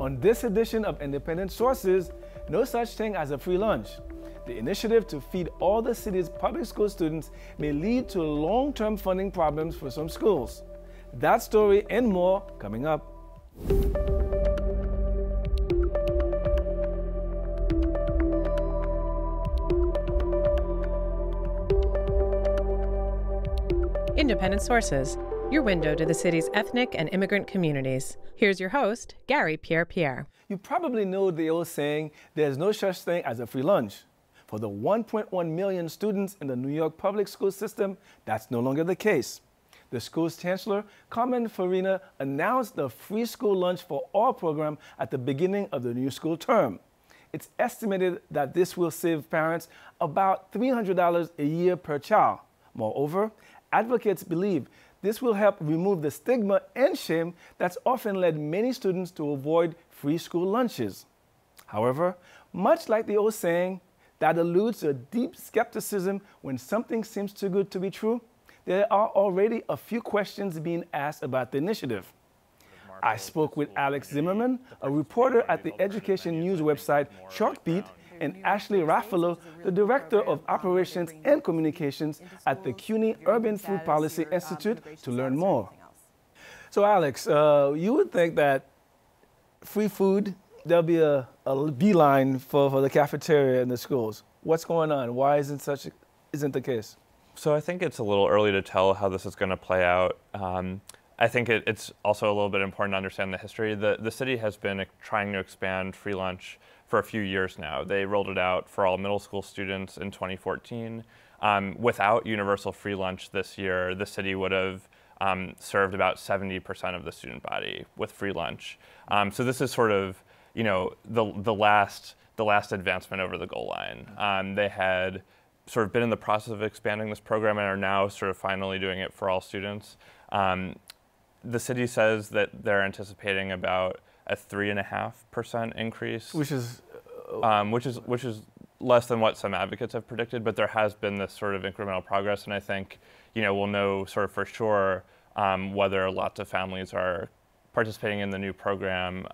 On this edition of Independent Sources, no such thing as a free lunch. The initiative to feed all the city's public school students may lead to long-term funding problems for some schools. That story and more coming up. Independent Sources, your window to the city's ethnic and immigrant communities. Here's your host, Garry Pierre-Pierre. You probably know the old saying, there's no such thing as a free lunch. For the 1.1 million students in the New York public school system, that's no longer the case. The school's chancellor, Carmen Farina, announced the free school lunch for all program at the beginning of the new school term. It's estimated that this will save parents about $300 a year per child. Moreover, advocates believe this will help remove the stigma and shame that's often led many students to avoid free school lunches. However, much like the old saying, that alludes to a deep skepticism when something seems too good to be true, there are already a few questions being asked about the initiative. I spoke with Alex Zimmerman, a reporter at the education news website Chalkbeat, and Ashley Raffalo, the Director of Operations and Communications at the CUNY Urban Food Policy Institute, to learn more. So Alex, you would think that free food, there'll be a beeline for the cafeteria in the schools. What's going on? Why isn't the case? So I think it's a little early to tell how this is going to play out. I think it's also a little bit important to understand the history. The city has been trying to expand free lunch for a few years now. They rolled it out for all middle school students in 2014. Without universal free lunch this year, the city would have served about 70% of the student body with free lunch. So this is sort of, you know, the last advancement over the goal line. They had sort of been in the process of expanding this program and are now sort of finally doing it for all students. The city says that they're anticipating about a 3.5% increase, which is less than what some advocates have predicted, but there has been this sort of incremental progress, and I think, you know, we'll know sort of for sure whether lots of families are participating in the new program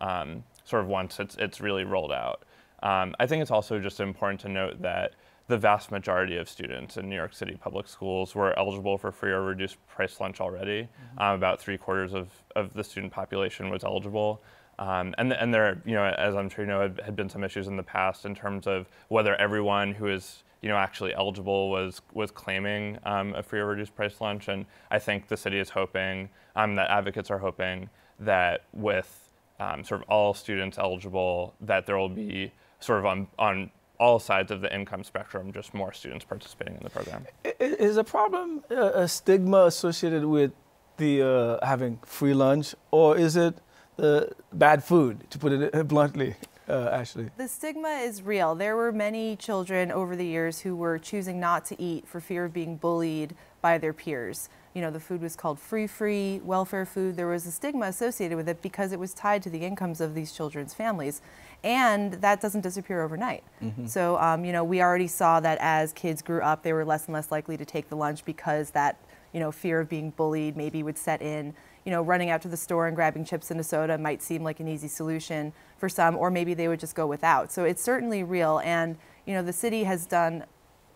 sort of once it's really rolled out. I think it's also just important to note that the vast majority of students in New York City public schools were eligible for free or reduced price lunch already. About 3/4 of the student population was eligible. And there, you know, as I'm sure you know, had been some issues in the past in terms of whether everyone who is, you know, actually eligible was claiming a free or reduced price lunch. And I think the city is hoping, that advocates are hoping that with sort of all students eligible, that there will be sort of on all sides of the income spectrum, just more students participating in the program. Is a problem a stigma associated with the having free lunch, or is it the bad food, to put it bluntly, Ashley? The stigma is real. There were many children over the years who were choosing not to eat for fear of being bullied by their peers. You know, the food was called free, welfare food. There was a stigma associated with it because it was tied to the incomes of these children's families. And that doesn't disappear overnight. So, you know, we already saw that as kids grew up, they were less and less likely to take the lunch because that, you know, fear of being bullied maybe would set in. You know, running out to the store and grabbing chips and a soda might seem like an easy solution for some, or maybe they would just go without. So it's certainly real. And, you know, the city has done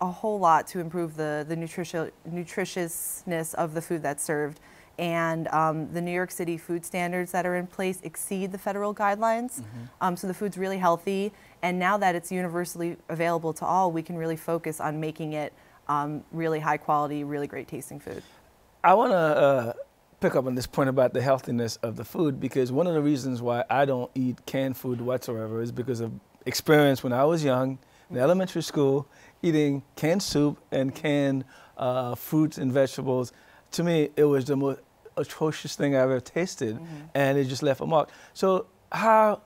a whole lot to improve the nutritiousness of the food that's served. And the New York City food standards that are in place exceed the federal guidelines. So the food's really healthy. And now that it's universally available to all, we can really focus on making it really high quality, really great tasting food. I want to pick up on this point about the healthiness of the food, because one of the reasons why I don't eat canned food whatsoever is because of experience when I was young in elementary school, eating canned soup and canned fruits and vegetables. To me, it was the most atrocious thing I've ever tasted, and it just left a mark. So how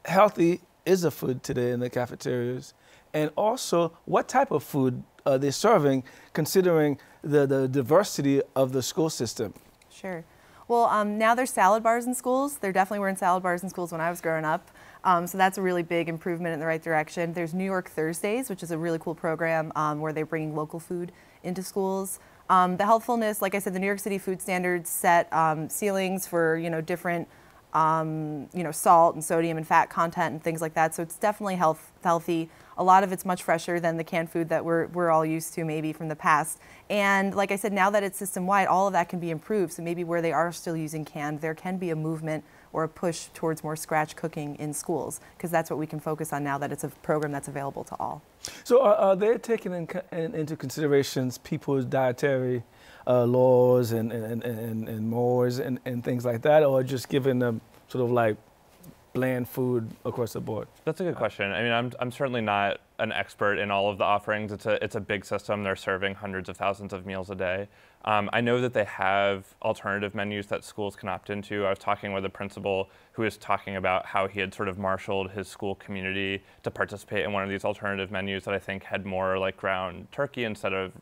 healthy is the food today in the cafeterias? And also, what type of food are they serving, considering the diversity of the school system? Sure. Well, now there's salad bars in schools. There definitely weren't salad bars in schools when I was growing up. So that's a really big improvement in the right direction. There's New York Thursdays, which is a really cool program where they're bringing local food into schools. The healthfulness, like I said, the New York City food standards set ceilings for different salt and sodium and fat content and things like that. So it's definitely healthy. A lot of it's much fresher than the canned food that we're all used to maybe from the past. And like I said, now that it's system-wide, all of that can be improved. So maybe where they are still using canned, there can be a movement or a push towards more scratch cooking in schools, because that's what we can focus on now that it's a program that's available to all. So are they taking into considerations people's dietary laws and mores and things like that, or just giving them sort of like bland food across the board? That's a good question. I mean, I'm certainly not an expert in all of the offerings. It's a big system. They're serving hundreds of thousands of meals a day. I know that they have alternative menus that schools can opt into. I was talking with a principal who was talking about how he had sort of marshaled his school community to participate in one of these alternative menus that I think had more like ground turkey instead of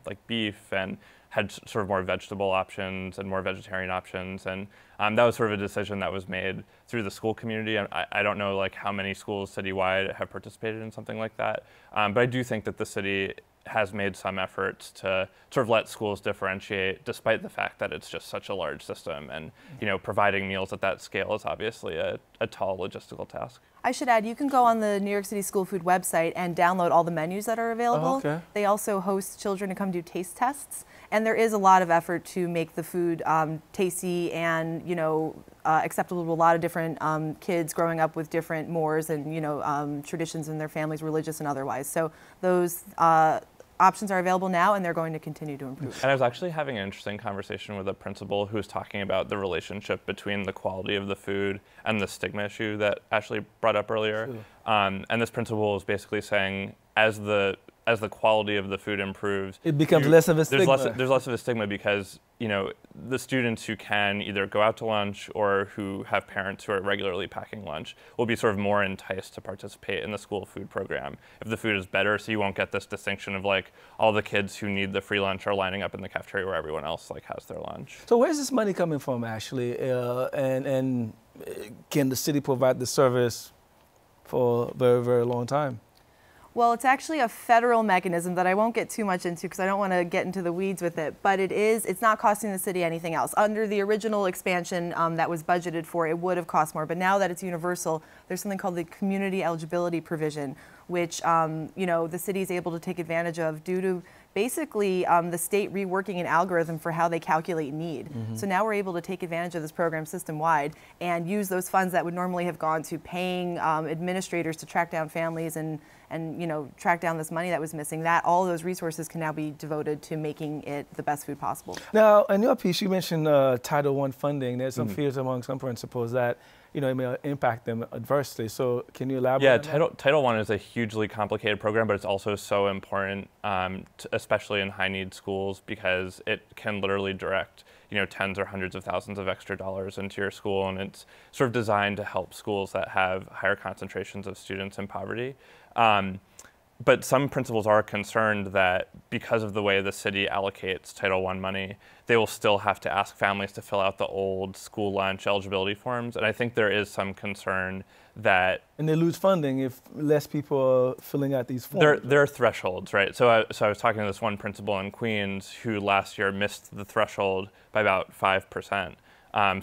like beef, and had sort of more vegetable options and more vegetarian options. And that was sort of a decision that was made through the school community. And I don't know like how many schools citywide have participated in something like that. But I do think that the city has made some efforts to sort of let schools differentiate, despite the fact that it's just such a large system. And providing meals at that scale is obviously a tall logistical task. I should add, you can go on the New York City School Food website and download all the menus that are available. Oh, okay. They also host children to come do taste tests. And there is a lot of effort to make the food tasty and, acceptable to a lot of different kids growing up with different mores and, traditions in their families, religious and otherwise. So those options are available now, and they're going to continue to improve. And I was actually having an interesting conversation with a principal who was talking about the relationship between the quality of the food and the stigma issue that Ashley brought up earlier. Sure. And this principal was basically saying, as the quality of the food improves, it becomes less of a stigma. There's less of a stigma because the students who can either go out to lunch or who have parents who are regularly packing lunch will be sort of more enticed to participate in the school food program if the food is better. So you won't get this distinction of like all the kids who need the free lunch are lining up in the cafeteria where everyone else like has their lunch. So where's this money coming from, Ashley? And can the city provide the service for a very, very long time? Well, it's actually a federal mechanism that I won't get too much into because I don't want to get into the weeds with it, but it's not costing the city anything else. Under the original expansion that was budgeted for, it would have cost more, but now that it's universal, there's something called the community eligibility provision, which the city is able to take advantage of due to basically the state reworking an algorithm for how they calculate need. Mm-hmm. So now we're able to take advantage of this program system-wide and use those funds that would normally have gone to paying administrators to track down families and track down this money that was missing. All of those resources can now be devoted to making it the best food possible. Now, in your piece, you mentioned Title I funding. There's some fears among some principals that it may impact them adversely. So can you elaborate? Yeah, Title I is a hugely complicated program, but it's also so important, especially in high-need schools, because it can literally direct tens or hundreds of thousands of extra dollars into your school, and it's sort of designed to help schools that have higher concentrations of students in poverty. But some principals are concerned that because of the way the city allocates Title I money, they will still have to ask families to fill out the old school lunch eligibility forms. And I think there is some concern that... And they lose funding if less people are filling out these forms. There are thresholds, right? So I was talking to this one principal in Queens who last year missed the threshold by about 5%.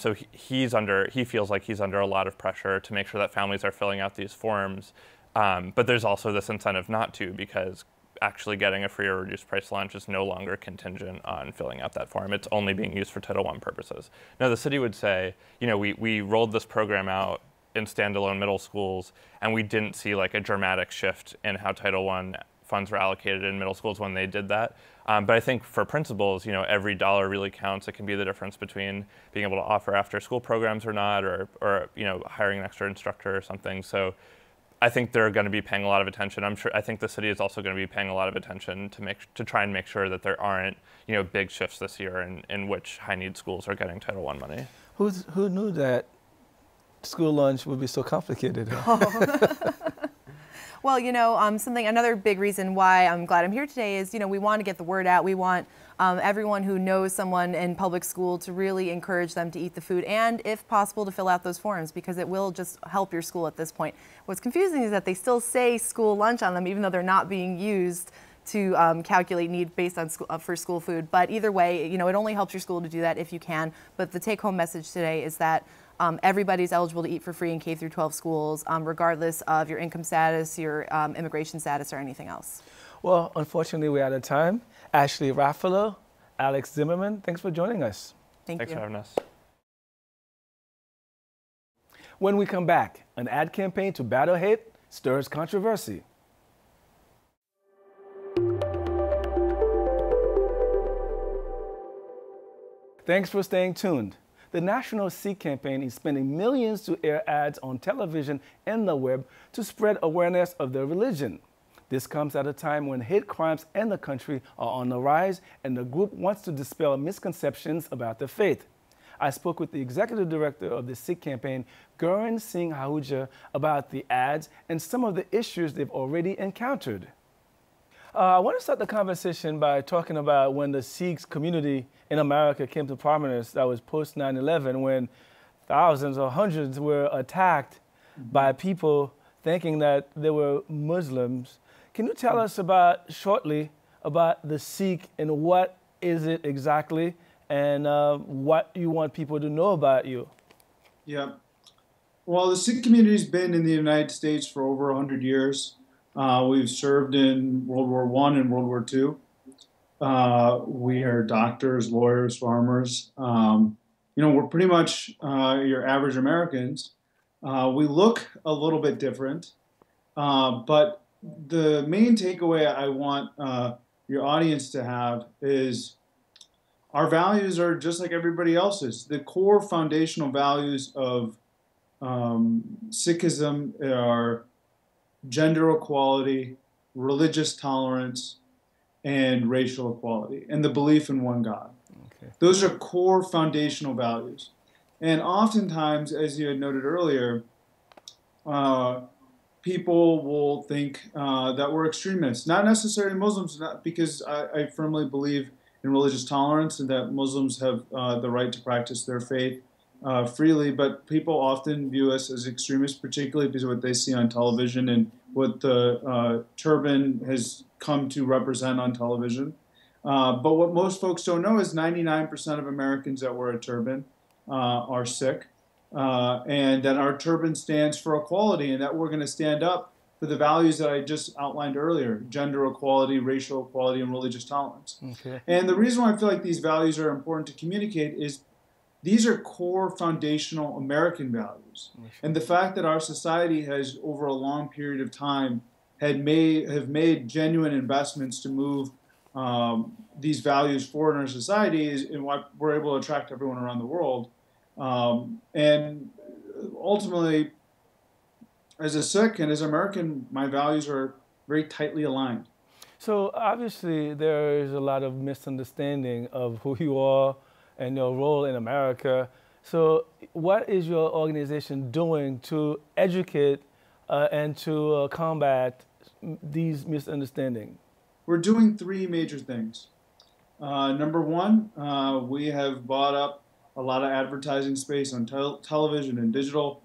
So he feels like he's under a lot of pressure to make sure that families are filling out these forms. But there's also this incentive not to, because actually getting a free or reduced price lunch is no longer contingent on filling out that form. It's only being used for Title I purposes. Now, the city would say, we rolled this program out in standalone middle schools, and we didn't see like a dramatic shift in how Title I funds were allocated in middle schools when they did that. But I think for principals, every dollar really counts. It can be the difference between being able to offer after school programs or not, or hiring an extra instructor or something. So I think they're going to be paying a lot of attention. I think the city is also going to be paying a lot of attention to try and make sure that there aren't, big shifts this year in which high-need schools are getting Title I money. Who knew that school lunch would be so complicated? Well, another big reason why I'm glad I'm here today is, we want to get the word out. We want everyone who knows someone in public school to really encourage them to eat the food and, if possible, to fill out those forms, because it will just help your school at this point. What's confusing is that they still say school lunch on them, even though they're not being used to calculate need based on for school food. But either way, it only helps your school to do that if you can. But the take-home message today is that Everybody's eligible to eat for free in K through 12 schools, regardless of your income status, your immigration status, or anything else. Well, unfortunately, we're out of time. Ashley Raffalo, Alex Zimmerman, thanks for joining us. Thanks for having us. When we come back, an ad campaign to battle hate stirs controversy. Thanks for staying tuned. The National Sikh campaign is spending millions to air ads on television and the web to spread awareness of their religion. This comes at a time when hate crimes in the country are on the rise, and the group wants to dispel misconceptions about the faith. I spoke with the executive director of the Sikh campaign, Gurren Singh Ahuja, about the ads and some of the issues they've already encountered. I want to start the conversation by talking about when the Sikh community in America came to prominence. That was post 9/11, when thousands or hundreds were attacked by people thinking that they were Muslims. Can you tell us shortly about the Sikh and what is it exactly, and what you want people to know about you? Yeah. Well, the Sikh community's been in the United States for over 100 years. We've served in World War I and World War II. We are doctors, lawyers, farmers. We're pretty much your average Americans. We look a little bit different, but the main takeaway I want your audience to have is our values are just like everybody else's. The core foundational values of Sikhism are gender equality, religious tolerance, and racial equality, and the belief in one God. Okay. Those are core foundational values. And oftentimes, as you had noted earlier, people will think that we're extremists. Not necessarily Muslims, because I firmly believe in religious tolerance and that Muslims have the right to practice their faith freely, but people often view us as extremists, particularly because of what they see on television and what the turban has come to represent on television. But what most folks don't know is 99% of Americans that wear a turban are Sikh, and that our turban stands for equality, and that we're going to stand up for the values that I just outlined earlier: gender equality, racial equality, and religious tolerance. Okay. And the reason why I feel like these values are important to communicate is these are core foundational American values. And the fact that our society has, over a long period of time, have made genuine investments to move these values forward in our society is why we're able to attract everyone around the world. And ultimately, as a Sikh and as an American, my values are very tightly aligned. So obviously there is a lot of misunderstanding of who you are and your role in America. So what is your organization doing to educate and to combat these misunderstandings? We're doing three major things. Number one, we have bought up a lot of advertising space on television and digital.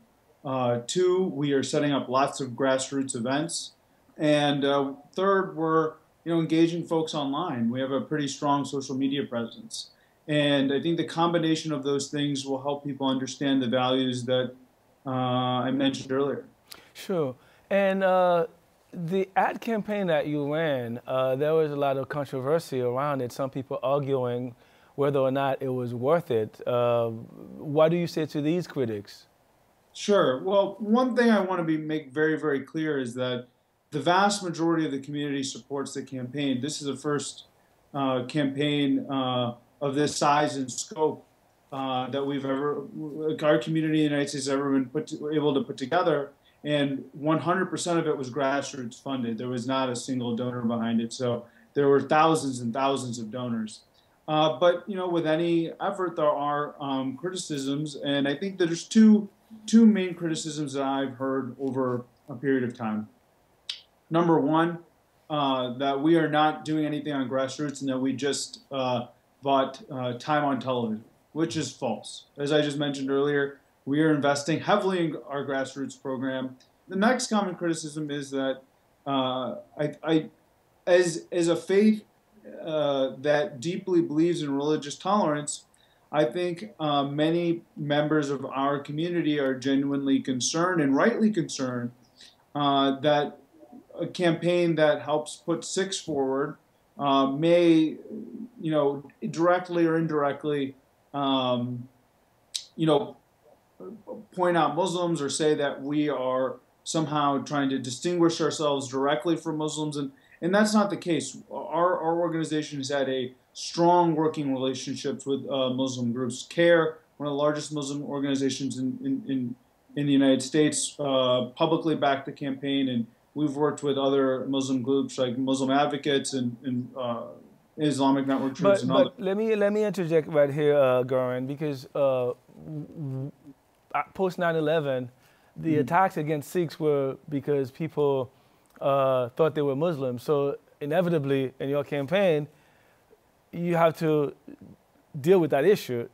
Two, we are setting up lots of grassroots events. And third, we're engaging folks online. We have a pretty strong social media presence. And I think the combination of those things will help people understand the values that I mentioned earlier. Sure. And the ad campaign that you ran, there was a lot of controversy around it, some people arguing whether or not it was worth it. What do you say to these critics? Sure. Well, one thing I want to make very, very clear is that the vast majority of the community supports the campaign. This is the first campaign of this size and scope that our community in the United States has ever been able to put together. And 100% of it was grassroots funded. There was not a single donor behind it. So there were thousands and thousands of donors. But with any effort, there are criticisms. And I think that there's two main criticisms that I've heard over a period of time. Number one, that we are not doing anything on grassroots and that we just bought time on television, which is false. As I just mentioned earlier, we are investing heavily in our grassroots program. The next common criticism is that as a faith that deeply believes in religious tolerance, I think many members of our community are genuinely concerned, and rightly concerned, that a campaign that helps put Sikhs forward may, directly or indirectly, point out Muslims or say that we are somehow trying to distinguish ourselves directly from Muslims, and that's not the case. Our organization has had a strong working relationships with Muslim groups. CARE, one of the largest Muslim organizations in the United States, publicly backed the campaign, and we've worked with other Muslim groups like Muslim Advocates and Islamic Network Troops and others. Let me interject right here, Garin, because post 9/11, the attacks against Sikhs were because people thought they were Muslims. So inevitably, in your campaign, you have to deal with that issue,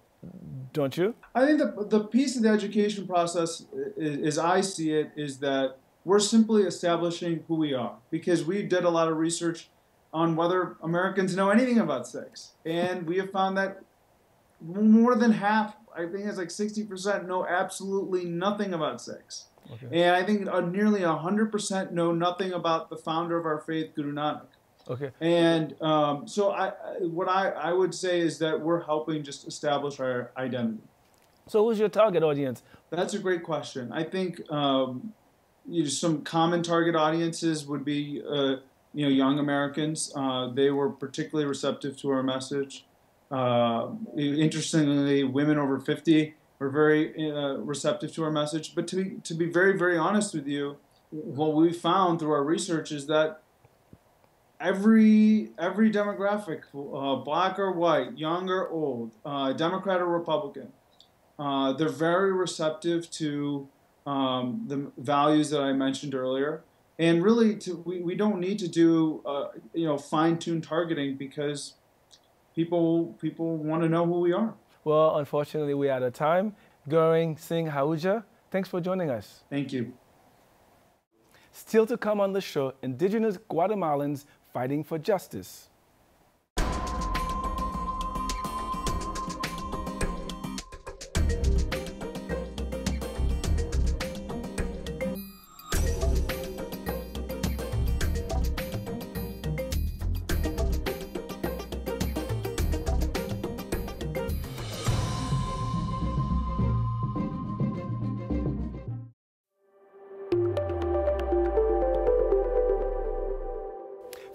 don't you? I think the piece of the education process, as I see it, is that we're simply establishing who we are, because we did a lot of research on whether Americans know anything about Sikhs. And we have found that more than half, I think it's like 60%, know absolutely nothing about Sikhs. Okay. And I think nearly 100% know nothing about the founder of our faith, Guru Nanak. Okay. And so what I would say is that we're helping just establish our identity. So who's your target audience? That's a great question. I think some common target audiences would be young Americans. They were particularly receptive to our message. Interestingly, women over 50 were very receptive to our message. But to be very, very honest with you, what we found through our research is that every demographic, black or white, young or old, Democrat or Republican, they're very receptive to the values that I mentioned earlier. And really, we don't need to do fine-tuned targeting, because people want to know who we are. Well, unfortunately, we're out of time. Garry Singh Ahuja, thanks for joining us. Thank you. Still to come on the show, indigenous Guatemalans fighting for justice.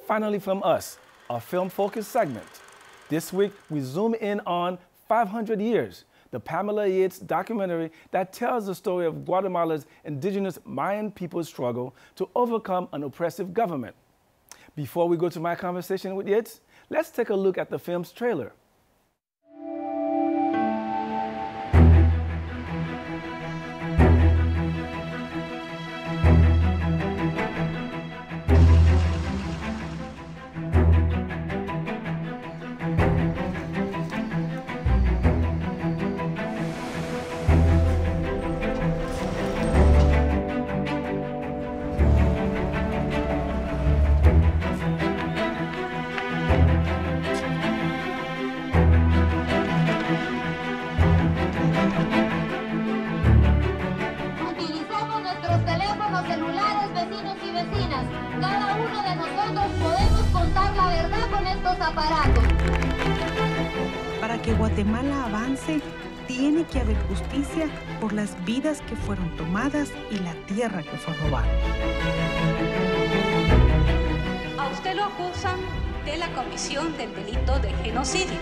Finally from us, our film-focused segment. This week, we zoom in on 500 Years, the Pamela Yates documentary that tells the story of Guatemala's indigenous Mayan people's struggle to overcome an oppressive government. Before we go to my conversation with Yates, let's take a look at the film's trailer. Para que Guatemala avance, tiene que haber justicia por las vidas que fueron tomadas y la tierra que fue robada. A usted lo acusan de la comisión del delito de genocidio.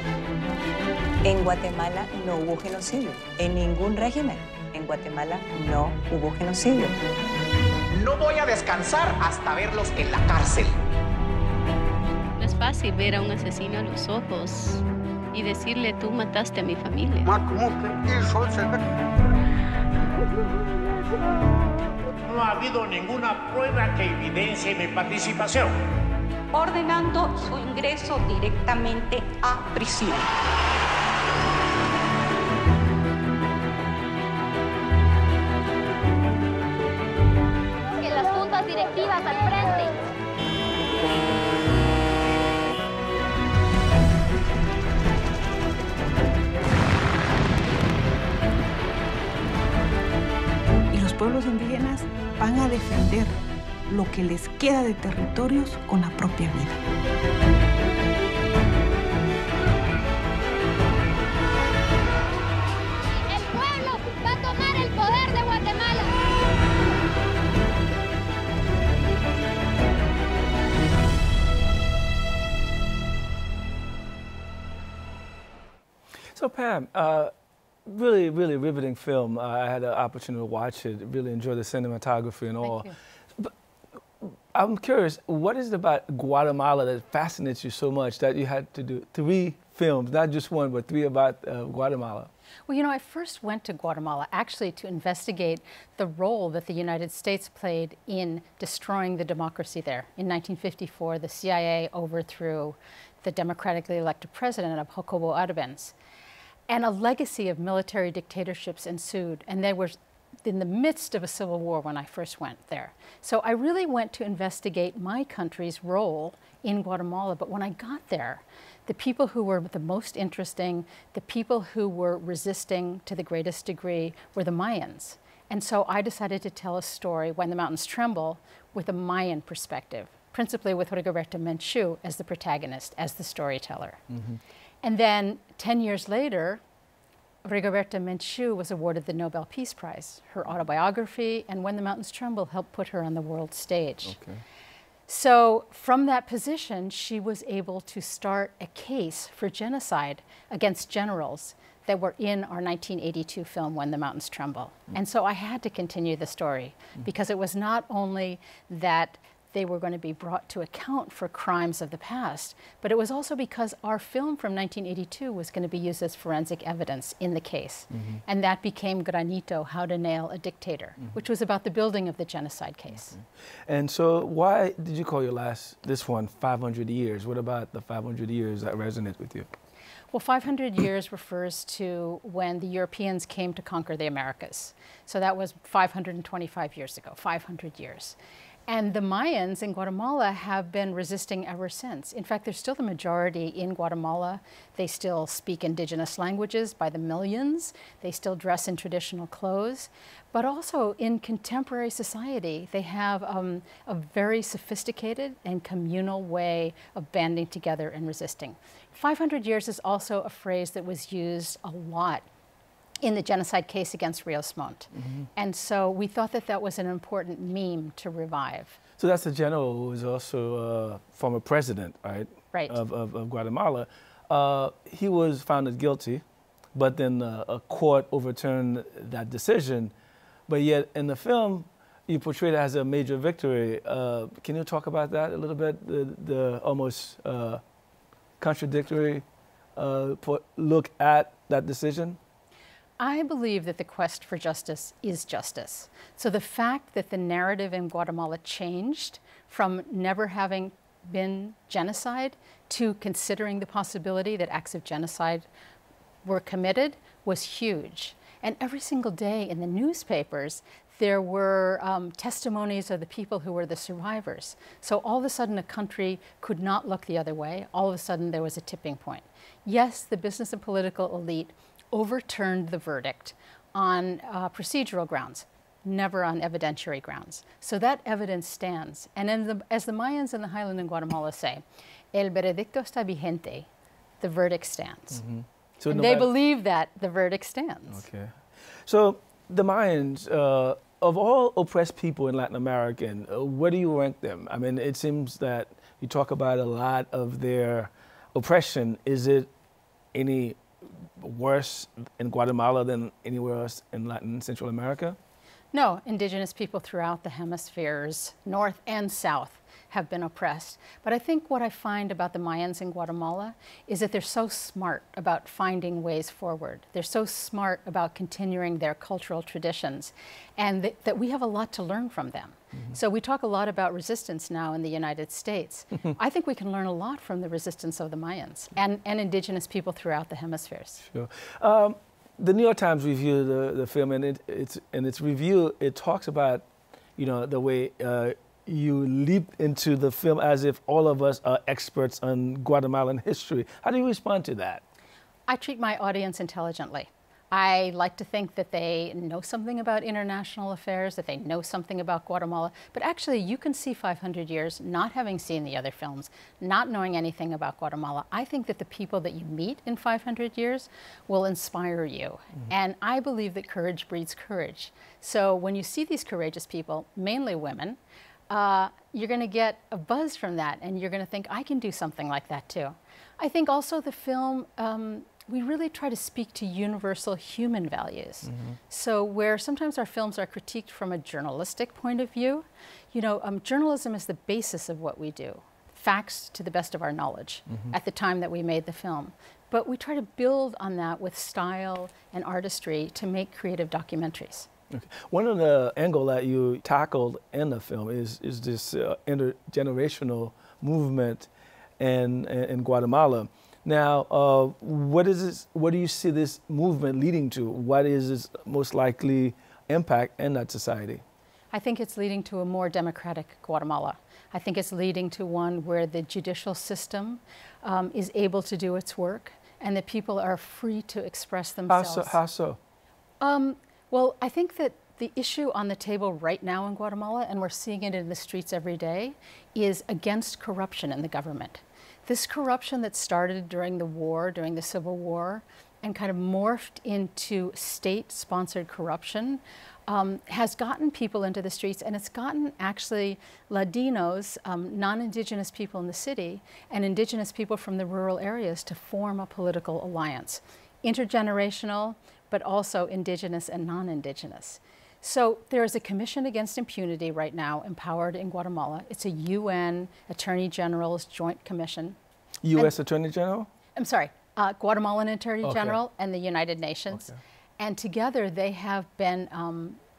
En Guatemala no hubo genocidio, en ningún régimen. En Guatemala no hubo genocidio. No voy a descansar hasta verlos en la cárcel. No es fácil ver a un asesino a los ojos y decirle, tú mataste a mi familia. No ha habido ninguna prueba que evidencie mi participación. Ordenando su ingreso directamente a prisión. En las juntas directivas al frente. pueblos indígenas van a defender lo que les queda de territorios con la propia vida. El pueblo va a tomar el poder de Guatemala. So Pam, really riveting film. I had an opportunity to watch it, really enjoy the cinematography and all. Thank you. But I'm curious, what is it about Guatemala that fascinates you so much that you had to do 3 films, not just one, but 3 about Guatemala? Well, you know, I first went to Guatemala actually to investigate the role that the United States played in destroying the democracy there. In 1954, the CIA overthrew the democratically elected president of Jacobo Arbenz. And a legacy of military dictatorships ensued, and they were in the midst of a civil war when I first went there. So I really went to investigate my country's role in Guatemala, but when I got there, the people who were the most interesting, the people who were resisting to the greatest degree were the Mayans. And so I decided to tell a story, When the Mountains Tremble, with a Mayan perspective, principally with Rigoberta Menchú as the protagonist, as the storyteller. Mm-hmm. And then 10 years later, Rigoberta Menchú was awarded the Nobel Peace Prize. Her autobiography and When the Mountains Tremble helped put her on the world stage. Okay. So from that position, she was able to start a case for genocide against generals that were in our 1982 film, When the Mountains Tremble. And so I had to continue the story because it was not only that they were going to be brought to account for crimes of the past, but it was also because our film from 1982 was going to be used as forensic evidence in the case. Mm-hmm. And that became Granito, How to Nail a Dictator, which was about the building of the genocide case. Okay. And so why did you call this one 500 years? What about the 500 years that resonates with you? Well, 500 years refers to when the Europeans came to conquer the Americas. So that was 525 years ago, 500 years. And the Mayans in Guatemala have been resisting ever since. In fact, there's still the majority in Guatemala. They still speak indigenous languages by the millions. They still dress in traditional clothes. But also in contemporary society, they have a very sophisticated and communal way of banding together and resisting. 500 years is also a phrase that was used a lot in the genocide case against Rios Montt. Mm-hmm. And so we thought that that was an important meme to revive. So that's the general who was also a former president, right? Right. Of Guatemala. He was found guilty, but then a court overturned that decision. But yet in the film, you portrayed it as a major victory. Can you talk about that a little bit? The almost contradictory look at that decision? I believe that the quest for justice is justice. So the fact that the narrative in Guatemala changed from never having been genocide to considering the possibility that acts of genocide were committed was huge. And every single day in the newspapers, there were testimonies of the people who were the survivors. So all of a sudden a country could not look the other way. All of a sudden there was a tipping point. Yes, the business and political elite overturned the verdict on procedural grounds, never on evidentiary grounds. So that evidence stands. And as the Mayans in the highland in Guatemala say, el veredicto está vigente, the verdict stands. Mm-hmm. So and they believe that the verdict stands. Okay. So the Mayans, of all oppressed people in Latin America, where do you rank them? I mean, it seems that you talk about a lot of their oppression. Is it any worse in Guatemala than anywhere else in Latin and Central America? No, indigenous people throughout the hemispheres, north and south, have been oppressed. But I think what I find about the Mayans in Guatemala is that they're so smart about finding ways forward. They're so smart about continuing their cultural traditions, and that we have a lot to learn from them. Mm-hmm. So we talk a lot about resistance now in the United States. I think we can learn a lot from the resistance of the Mayans and indigenous people throughout the hemispheres. Sure. The New York Times reviewed the film, and in its review, it talks about, the way you leap into the film as if all of us are experts on Guatemalan history. How do you respond to that? I treat my audience intelligently. I like to think that they know something about international affairs, that they know something about Guatemala, but actually you can see 500 years not having seen the other films, not knowing anything about Guatemala. I think that the people that you meet in 500 years will inspire you. And I believe that courage breeds courage. So when you see these courageous people, mainly women, you're going to get a buzz from that, and you're going to think, I can do something like that too. I think also the film, we really try to speak to universal human values. So where sometimes our films are critiqued from a journalistic point of view, you know, journalism is the basis of what we do. Facts to the best of our knowledge at the time that we made the film. But we try to build on that with style and artistry to make creative documentaries. Okay. One of the angles that you tackled in the film is this intergenerational movement in Guatemala. Now, what do you see this movement leading to? What is its most likely impact in that society? I think it's leading to a more democratic Guatemala. I think it's leading to one where the judicial system is able to do its work and that people are free to express themselves. How so? Well, I think that the issue on the table right now in Guatemala, and we're seeing it in the streets every day, is against corruption in the government. This corruption that started during the war, during the Civil War, and kind of morphed into state-sponsored corruption, has gotten people into the streets, and it's gotten actually Ladinos, non-Indigenous people in the city, and Indigenous people from the rural areas to form a political alliance. Intergenerational, but also Indigenous and non-Indigenous. So there is a Commission Against Impunity right now empowered in Guatemala. It's a UN Attorney General's Joint Commission. U.S. Attorney General? I'm sorry, Guatemalan Attorney General and the United Nations. And together they have been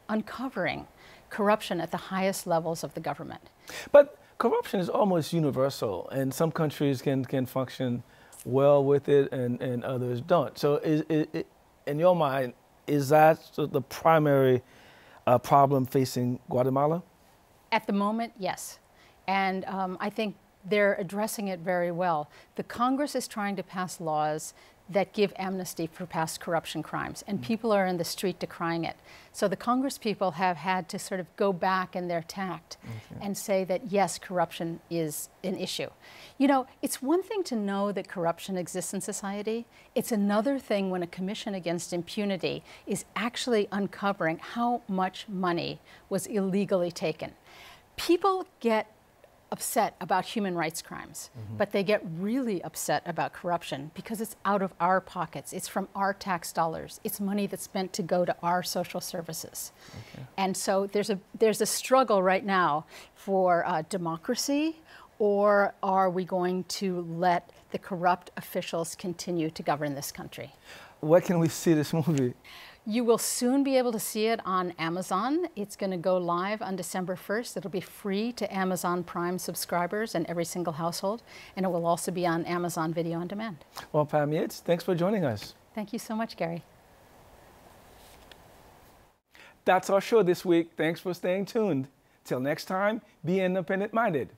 uncovering corruption at the highest levels of the government. But corruption is almost universal, and some countries can function well with it and others don't. So in your mind, is that the primary problem facing Guatemala? At the moment, yes. And I think they're addressing it very well. The Congress is trying to pass laws that give amnesty for past corruption crimes, and people are in the street decrying it. So the Congress people have had to sort of go back in their tact and say that, yes, corruption is an issue. You know, it's one thing to know that corruption exists in society. It's another thing when a Commission Against Impunity is actually uncovering how much money was illegally taken. People get upset about human rights crimes, but they get really upset about corruption because it's out of our pockets. It's from our tax dollars. It's money that's meant to go to our social services. And so there's a struggle right now for democracy, or are we going to let the corrupt officials continue to govern this country? Where can we see this movie? You will soon be able to see it on Amazon. It's going to go live on December 1st. It'll be free to Amazon Prime subscribers and every single household. And it will also be on Amazon Video on Demand. Well, Pam Yates, thanks for joining us. Thank you so much, Gary. That's our show this week. Thanks for staying tuned. Till next time, be independent-minded.